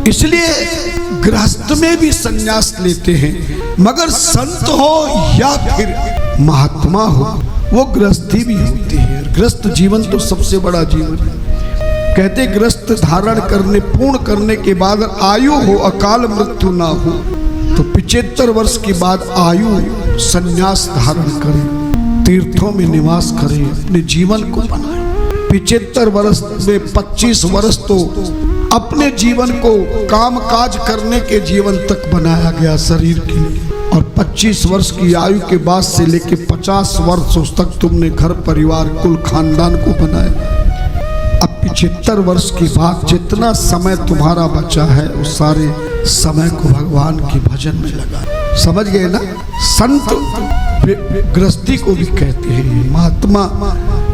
इसलिए गृहस्थ में भी संन्यास लेते हैं, मगर संत हो या फिर महात्मा हो वो गृहस्थी भी होती है। गृहस्थ जीवन तो सबसे बड़ा जीवन है। कहते गृहस्थ धारण करने पूर्ण करने के बाद आयु हो, अकाल मृत्यु ना हो, तो 75 वर्ष के बाद आयु संन्यास धारण करें, तीर्थों में निवास करें, अपने जीवन को बनाएं। 75 वर्ष में 25 वर्ष तो अपने जीवन को काम काज करने के जीवन तक बनाया गया शरीर के लिए, और 25 वर्ष की आयु के बाद से लेके 50 वर्ष तक तुमने घर परिवार कुल खानदान को बनाया। अब 75 वर्ष के बाद जितना समय तुम्हारा बचा है उस सारे समय को भगवान के भजन में लगा। समझ गए ना? संत गृहस्थी को भी कहते हैं, महात्मा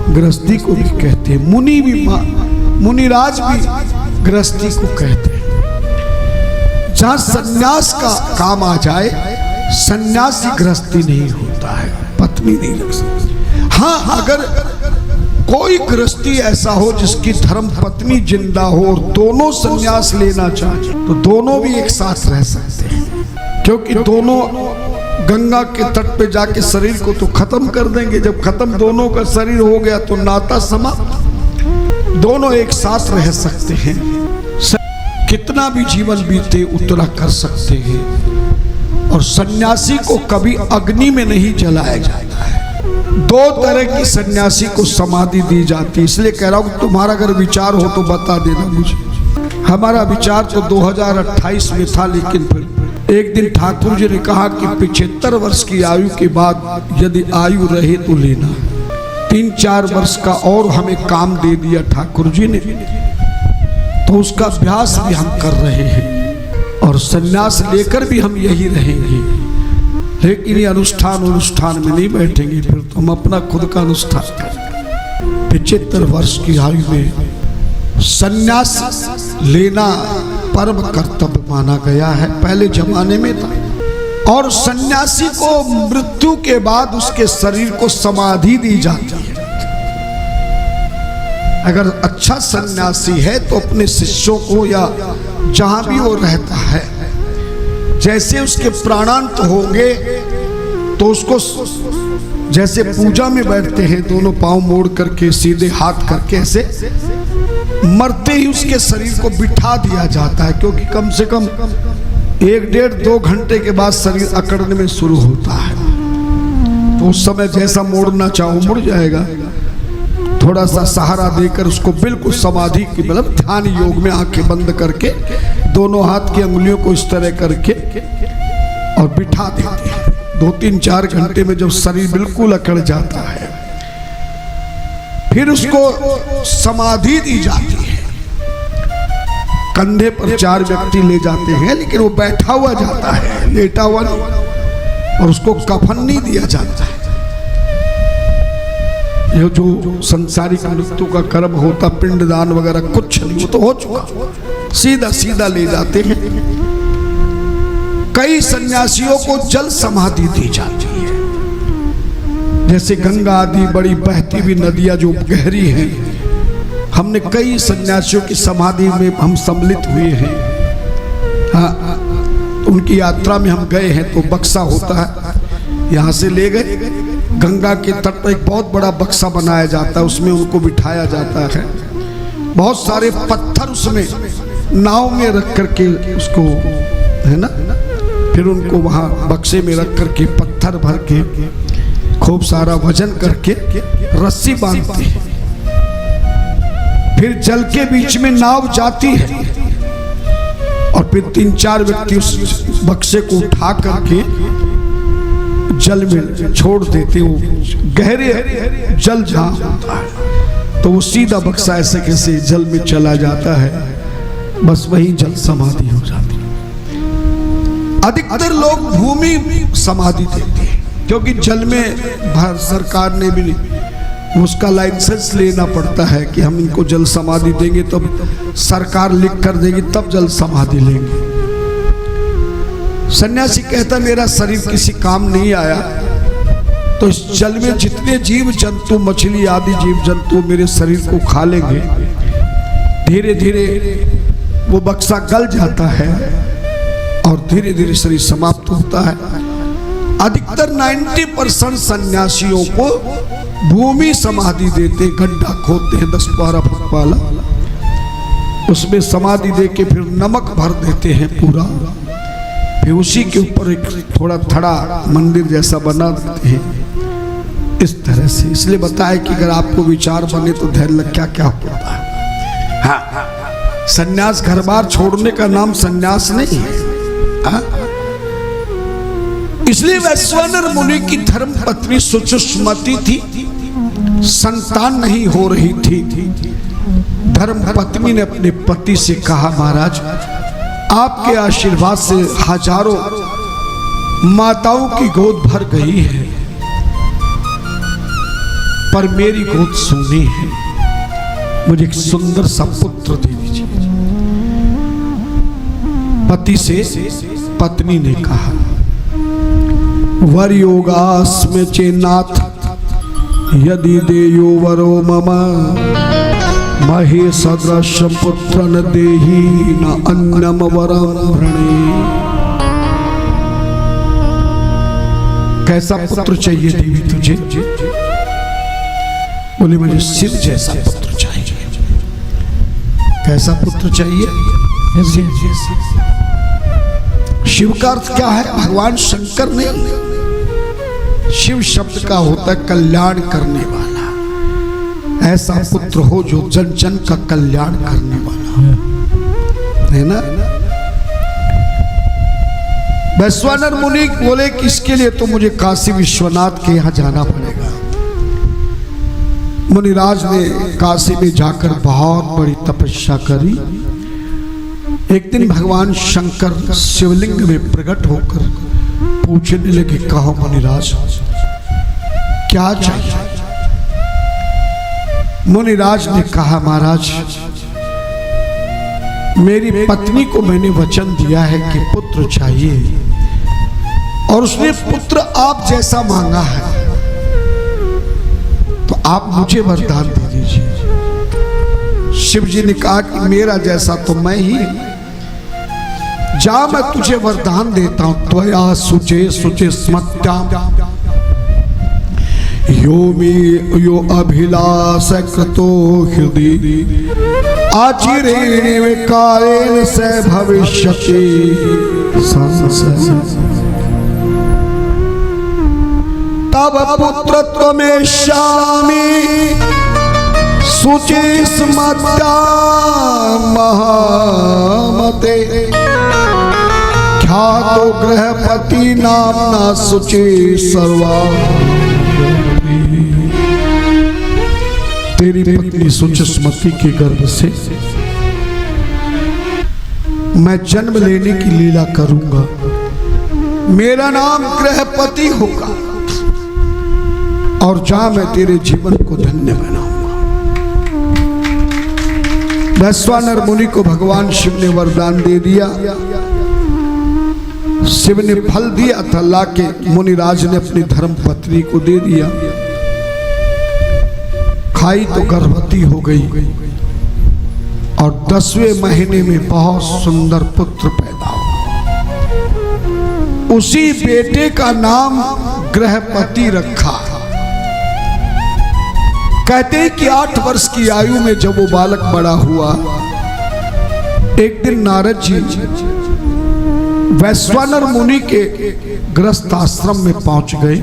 गृहस्थी को भी कहते हैं, मुनि भी, मुनिराज भी गृहस्थी को कहते हैं। जहाँ सन्यास का काम आ जाए, सन्यासी गृहस्थी नहीं होता है, पत्नी नहीं लग सकती। हाँ, अगर कोई गृहस्थी ऐसा हो जिसकी धर्म पत्नी जिंदा हो और दोनों सन्यास लेना चाहे तो दोनों भी एक साथ रह सकते हैं, क्योंकि दोनों गंगा के तट पे जाके शरीर को तो खत्म कर देंगे। जब खत्म दोनों का शरीर हो गया तो नाता समाप्त, दोनों एक साथ रह सकते हैं। कितना भी जीवन बीते उतना कर सकते हैं। और सन्यासी को कभी अग्नि में नहीं जलाया जाता है। 2 तरह की सन्यासी को समाधि दी जाती है। इसलिए कह रहा हूं कि तुम्हारा अगर विचार हो तो बता देना मुझे। हमारा विचार तो 2028 में था, लेकिन फिर एक दिन ठाकुर जी ने कहा कि 75 वर्ष की आयु के बाद यदि आयु रहे तो लेना। 3-4 वर्ष का और हमें काम दे दिया ठाकुर जी ने, तो उसका अभ्यास भी हम कर रहे हैं और सन्यास लेकर भी हम यही रहेंगे। लेकिन ये अनुष्ठान में नहीं बैठेंगे, फिर तो हम अपना खुद का अनुष्ठान करेंगे। 75 वर्ष की आयु में सन्यास लेना परम कर्तव्य माना गया है, पहले जमाने में था। और सन्यासी को मृत्यु के बाद उसके शरीर को समाधि दी जाती है। अगर अच्छा सन्यासी है तो अपने शिष्यों को या जहां भी वो रहता है, जैसे उसके प्राणांत होंगे तो उसको जैसे पूजा में बैठते हैं दोनों पांव मोड़ करके सीधे हाथ करके, ऐसे मरते ही उसके शरीर को बिठा दिया जाता है, क्योंकि कम से कम 1-1.5-2 घंटे के बाद शरीर अकड़ने में शुरू होता है। तो उस समय जैसा मोड़ना चाहो मुड़ जाएगा। थोड़ा सा सहारा देकर उसको बिल्कुल समाधि की, मतलब ध्यान योग में आंखें बंद करके दोनों हाथ की अंगुलियों को इस तरह करके और बिठा देते हैं। 2-3-4 घंटे में जब शरीर बिल्कुल अकड़ जाता है, फिर उसको समाधि दी जाती है। कंधे पर 4 व्यक्ति ले जाते हैं, लेकिन वो बैठा हुआ जाता है, लेटा हुआ नहीं, और उसको कफन नहीं दिया जाता है। ये जो संसारिक मृत्यु का कर्म होता, पिंडदान वगैरह कुछ नहीं, वो तो हो चुका, सीधा सीधा ले जाते हैं। कई सन्यासियों को जल समाधि दी जाती है, जैसे गंगा आदि बड़ी बहती हुई नदियां जो गहरी हैं, हमने कई सन्यासियों की समाधि में हम सम्मिलित हुए हैं। हाँ, उनकी यात्रा में हम गए हैं तो बक्सा होता है, यहाँ से ले गए, गंगा के तट पर एक बहुत बड़ा बक्सा बनाया जाता है, उसमें उनको बिठाया जाता है। बहुत सारे पत्थर उसमें नाव में रख करके उसको, है ना, फिर उनको वहाँ बक्से में रख करके पत्थर भर के खूब सारा वजन करके रस्सी बांधते हैं। फिर जल के बीच में नाव जाती है और फिर 3-4 व्यक्ति उस बक्से को उठा करके जल में छोड़ देते। वो गहरे जल जहाँ होता है तो वो सीधा बक्सा ऐसे कैसे जल में चला जाता है, बस वही जल समाधि हो जाती है। अधिकतर लोग भूमि समाधि देते हैं, क्योंकि जल में भारत सरकार ने भी उसका लाइसेंस लेना पड़ता है कि हम इनको जल समाधि देंगे, तब सरकार लिख कर देगी, तब जल समाधि लेंगे। सन्यासी कहता मेरा शरीर किसी काम नहीं आया, तो इस जल में जितने जीव जंतु, मछली आदि जीव जंतु मेरे शरीर को खा लेंगे, धीरे धीरे वो बक्सा गल जाता है और धीरे धीरे शरीर समाप्त होता है। अधिकतर 90% सन्यासियों को भूमि समाधि देते, गड्ढा खोदते हैं 10-12 फुट वाला, उसमें समाधि दे के फिर नमक भर देते हैं पूरा, फिर उसी के ऊपर एक थोड़ा थड़ा मंदिर जैसा बना देते हैं इस तरह से। इसलिए बताया कि अगर आपको विचार बने तो धैर्य लग क्या क्या होता है। हाँ, सन्यास घर बार छोड़ने का नाम सन्यास नहीं है। हाँ? इसलिए वैश्वानर मुनि की धर्म पत्नी सुचुष्मति थी, संतान नहीं हो रही थी। धर्म पत्नी ने अपने पति से कहा, महाराज आपके आशीर्वाद से हजारों माताओं की गोद भर गई है, पर मेरी गोद सूनी है, मुझे एक सुंदर सा पुत्र दे दीजिए। पति से पत्नी ने कहा, वर योगास्म चेन्नाथ यदि देयो वरो मम महे सदृशं पुत्र न देहि न अन्नम वरम वृणे। कैसा पुत्र चाहिए देवी तुझे? बोले मुझे शिव जैसा पुत्र चाहिए। कैसा पुत्र चाहिए? शिव जैसा। शिव का अर्थ क्या है? भगवान शंकर नहीं, शिव शब्द का होता है कल्याण करने वाला। ऐसा पुत्र हो जो जन जन का कल्याण करने वाला है ना। वैश्वानर मुनि बोले कि इसके लिए तो मुझे काशी विश्वनाथ के यहाँ जाना पड़ेगा। मुनिराज ने काशी में जाकर बहुत बड़ी तपस्या करी। एक दिन भगवान शंकर शिवलिंग में प्रकट होकर पूछने लगे, कहो मुनिराज क्या चाहिए? मुनिराज ने कहा, महाराज मेरी पत्नी को मैंने वचन दिया है कि पुत्र चाहिए, और उसने पुत्र आप जैसा मांगा है, तो आप मुझे वरदान दे दीजिए। शिव जी ने कहा कि मेरा जैसा तो मैं ही, जा मैं तुझे वरदान देता हूं। त्वया सुचे सुचे स्मत्याम यो अभिलाष कृतो हृदय आचिरेण कालेन से भविष्यति तब पुत्रत्व में श्यामी सुचे स्मत्याम महामते ख्यातो गृहपति नामना सुचे सर्वा। तेरी पत्नी सुचस्मति के गर्भ से मैं जन्म लेने की लीला करूंगा, मेरा नाम गृहपति होगा, और जा मैं तेरे जीवन को धन्य बनाऊंगा। वैश्वानर मुनि को भगवान शिव ने वरदान दे दिया। शिव ने फल दिया था, लाके मुनिराज ने अपनी धर्म पत्नी को दे दिया। खाई तो गर्भवती हो गई, और 10वें महीने में बहुत सुंदर पुत्र पैदा हुआ। उसी बेटे का नाम गृहपति रखा। कहते हैं कि 8 वर्ष की आयु में जब वो बालक बड़ा हुआ, एक दिन नारद जी वैश्वानर मुनि के गृहस्थ आश्रम में पहुंच गए।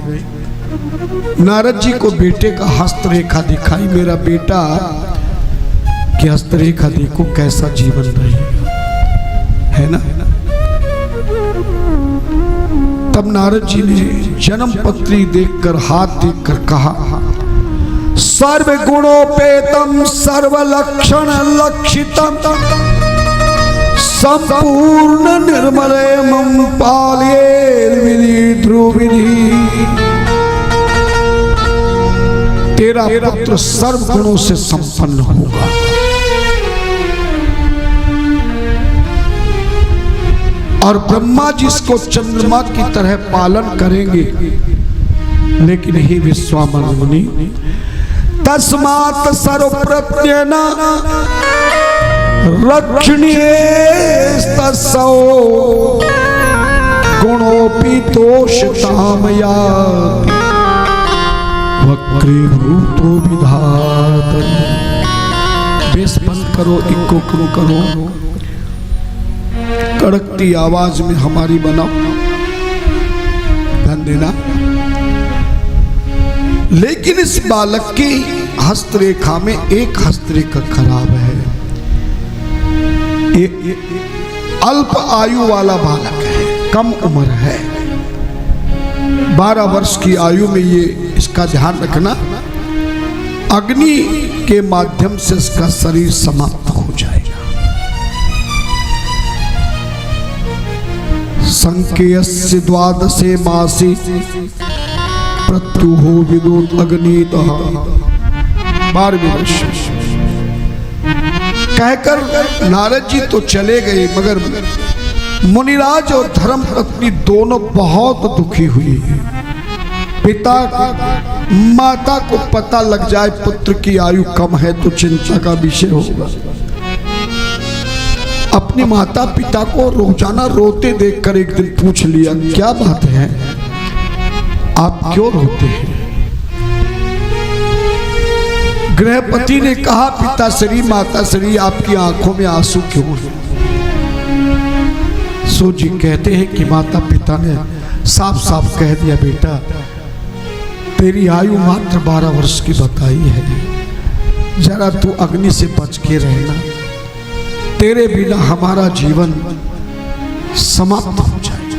नारद जी को बेटे का हस्तरेखा दिखाई, मेरा बेटा की हस्तरेखा देखो कैसा जीवन रहेगा, है ना। तब नारद जी ने जन्म पत्री देखकर, हाथ देखकर कहा, सर्व गुणोपेतम सर्व लक्षण लक्षितम संपूर्ण निर्मले मम पालये विधि ध्रुविधि। तेरा पुत्र सर्व गुणों से संपन्न होगा। और ब्रह्मा जी इसको चंद्रमा की तरह पालन करेंगे। लेकिन हे विश्वामित्र मुनि, तस्मात् सर्वप्रत्येन रक्षणीयस्तसौ गुणोपि दोषतामया वक्रीभूतो विधातरि। बेस बंद करो, इको करो, कड़कती आवाज में हमारी बनाओ, ध्यान देना। लेकिन इस बालक की हस्तरेखा में एक हस्तरेखा खराब है। ये अल्प आयु वाला बालक है, कम उम्र है, 12 वर्ष की आयु में। ये इसका ध्यान रखना, अग्नि के माध्यम से इसका शरीर समाप्त हो जाएगा। संकेयस्य 12 मासी प्रत्युहो विदुत अग्नितः। 12वें वर्ष कहकर नारद जी तो चले गए, मगर मुनिराज और धर्म पत्नी दोनों बहुत दुखी हुई। पिता माता को पता लग जाए पुत्र की आयु कम है तो चिंता का विषय होगा। अपनी माता पिता को रोजाना रोते देखकर एक दिन पूछ लिया, क्या बात है, आप क्यों रोते हैं? गृहपति ने कहा, पिताश्री माताश्री आपकी आंखों में आंसू क्यों हैं? सो जी कहते हैं कि माता पिता ने साफ साफ कह दिया, बेटा तेरी आयु मात्र 12 वर्ष की बताई है, जरा तू अग्नि से बच के रहना, तेरे बिना हमारा जीवन समाप्त हो जाएगा।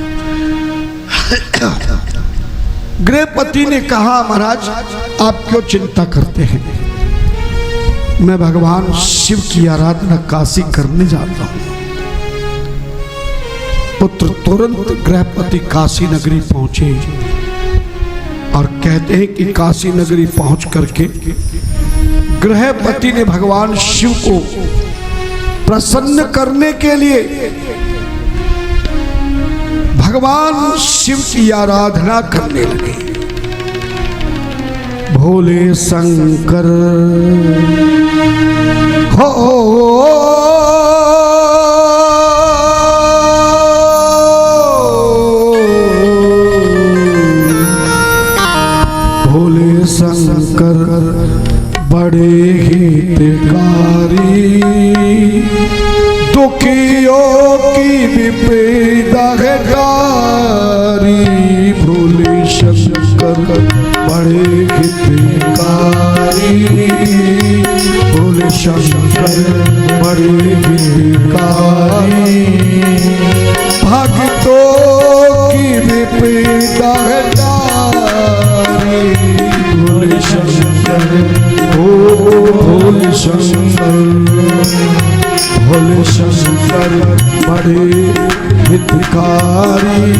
गृहपति ने कहा, महाराज आप क्यों चिंता करते हैं, मैं भगवान शिव की आराधना काशी करने जाता हूं। पुत्र तुरंत गृहपति काशी नगरी पहुंचे और कहते हैं कि काशी नगरी पहुंच करके गृहपति ने भगवान शिव को प्रसन्न करने के लिए भगवान शिव की आराधना करने लगे। भोले शंकर हो भोले शंकर बड़े हितकारी, दुखियों की विपदा है कारी। भोले शंकर बड़े हितकारी, भोले शंकर बड़े हितकारी, भक्तों की विपदा है कारी। भोले शंकर ओ भोले शंकर, भोले शंकर बड़े हितकारी,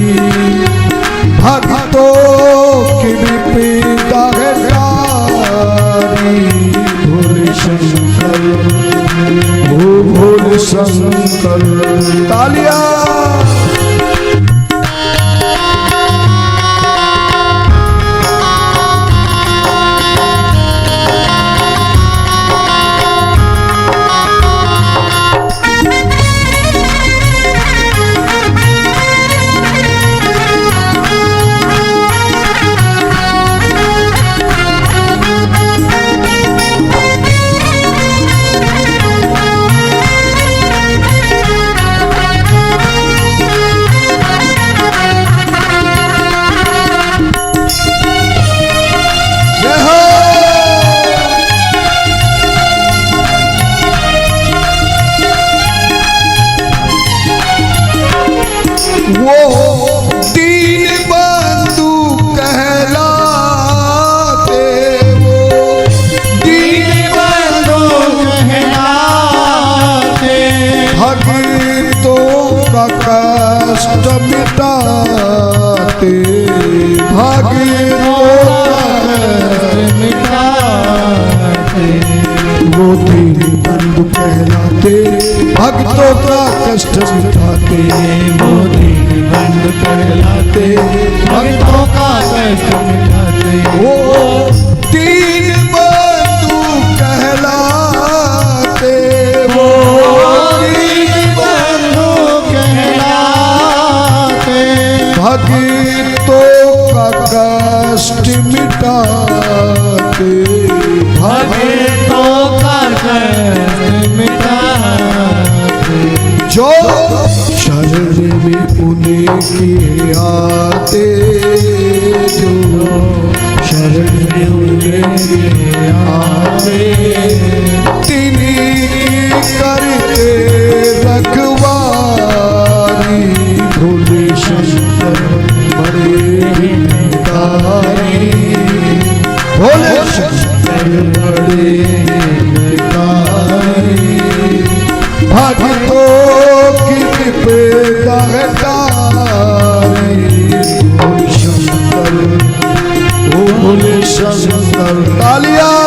भक्तों की विपदा है कारी। भोले शंकर ओ भोले शंकर। तालियां। भक्तों का कष्ट मिटाते, मोदी बंद कहलाते, भक्तों का कष्ट मिटाते। वो दीन बंधु कहलाते, वो भक्तों का कष्ट मिटाते, भक्तों का कष्ट मिटाते, जो शरण में उन्हें किए आते, जो शरण में उन्हें किए आते, तिन्हीं करते रखवारी, भोले शंकर बड़े हितकारी, भोले शंकर बड़े हितकारी, भक्तों की बेदागतारी, भोले शंकर, ओ भोले शंकर। तालियां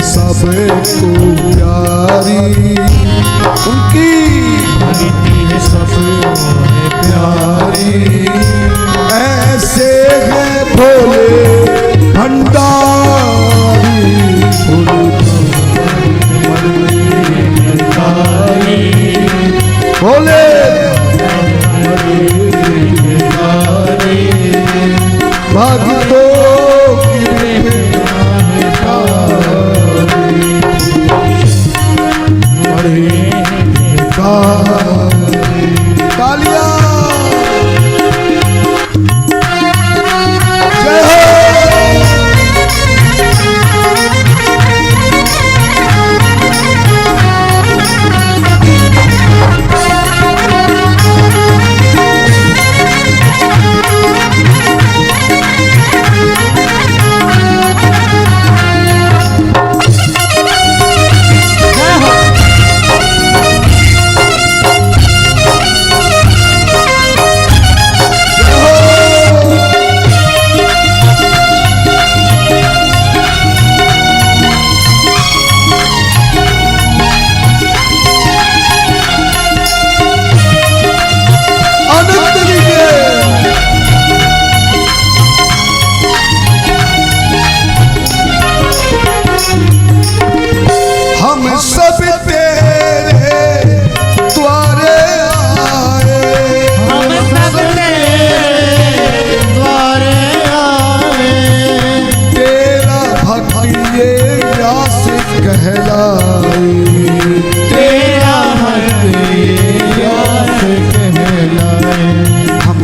सबको प्यारी, उनकी भक्ति है सबको प्यारी, ऐसे है भोले भंडारी, भोले भक्तों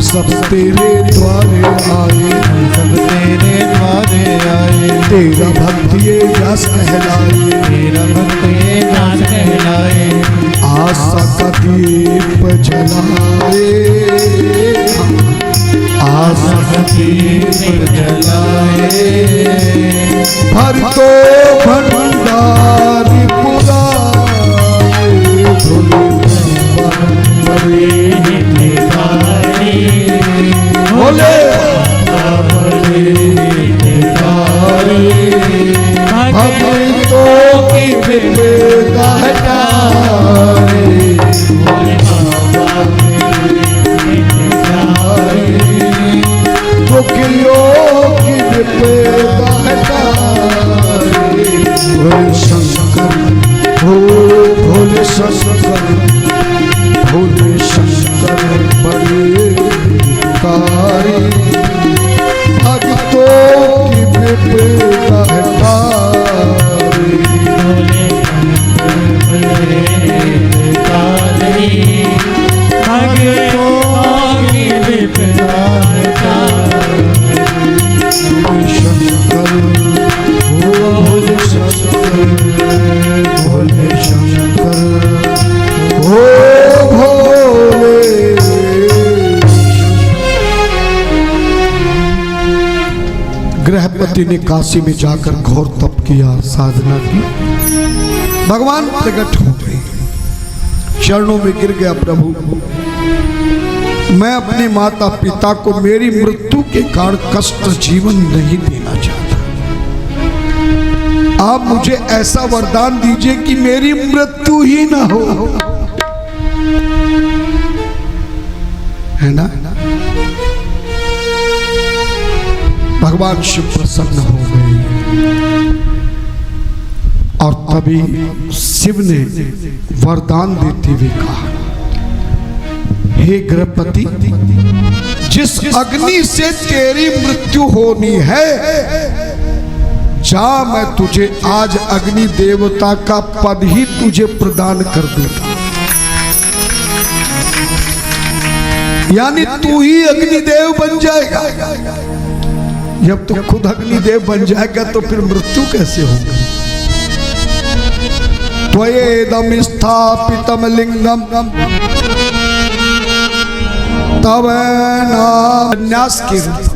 सब तेरे द्वारे आए, सब तेरे द्वारे आए, तेरा भक्त ये व्यास कहलाए, तेरा भक्त ये व्यास कहलाए, आशा का दीप जलाए, आशा का दीप जलाए, भर तो भंडारी पुराए, भक्तों की विपदा हटाए, भोले बाबा दुखियों की विपदा हटाए। भोले शंकर हो, भोले शंकर, भोले शंकर बड़े कारी, भक्तों की विपदा हटाए। भोले भक्तों की विपदा हटाए। शंकर हो, भोले शंकर, भोले शंकर हो, भोले। गृहपति ने काशी में जाकर घोर तप किया, साधना की, भगवान प्रकट हो गए, चरणों में गिर गया, प्रभु मैं अपने माता पिता को मेरी मृत्यु के कारण कष्ट जीवन नहीं देना चाहता। आप मुझे ऐसा वरदान दीजिए कि मेरी मृत्यु ही ना हो, है ना। भगवान शिव प्रसन्न हो गए और तभी शिव ने वरदान देते हुए कहा, हे गृहपति, जिस अग्नि से तेरी मृत्यु होनी है, जा मैं तुझे आज अग्नि देवता का पद ही तुझे प्रदान कर देता। यानी तू ही अग्निदेव बन जाएगा। जब तू खुद अग्निदेव बन जाएगा तो फिर मृत्यु कैसे होगी। त्वयेदम स्थापितम लिंगम तव नाम, संन्यास के रूप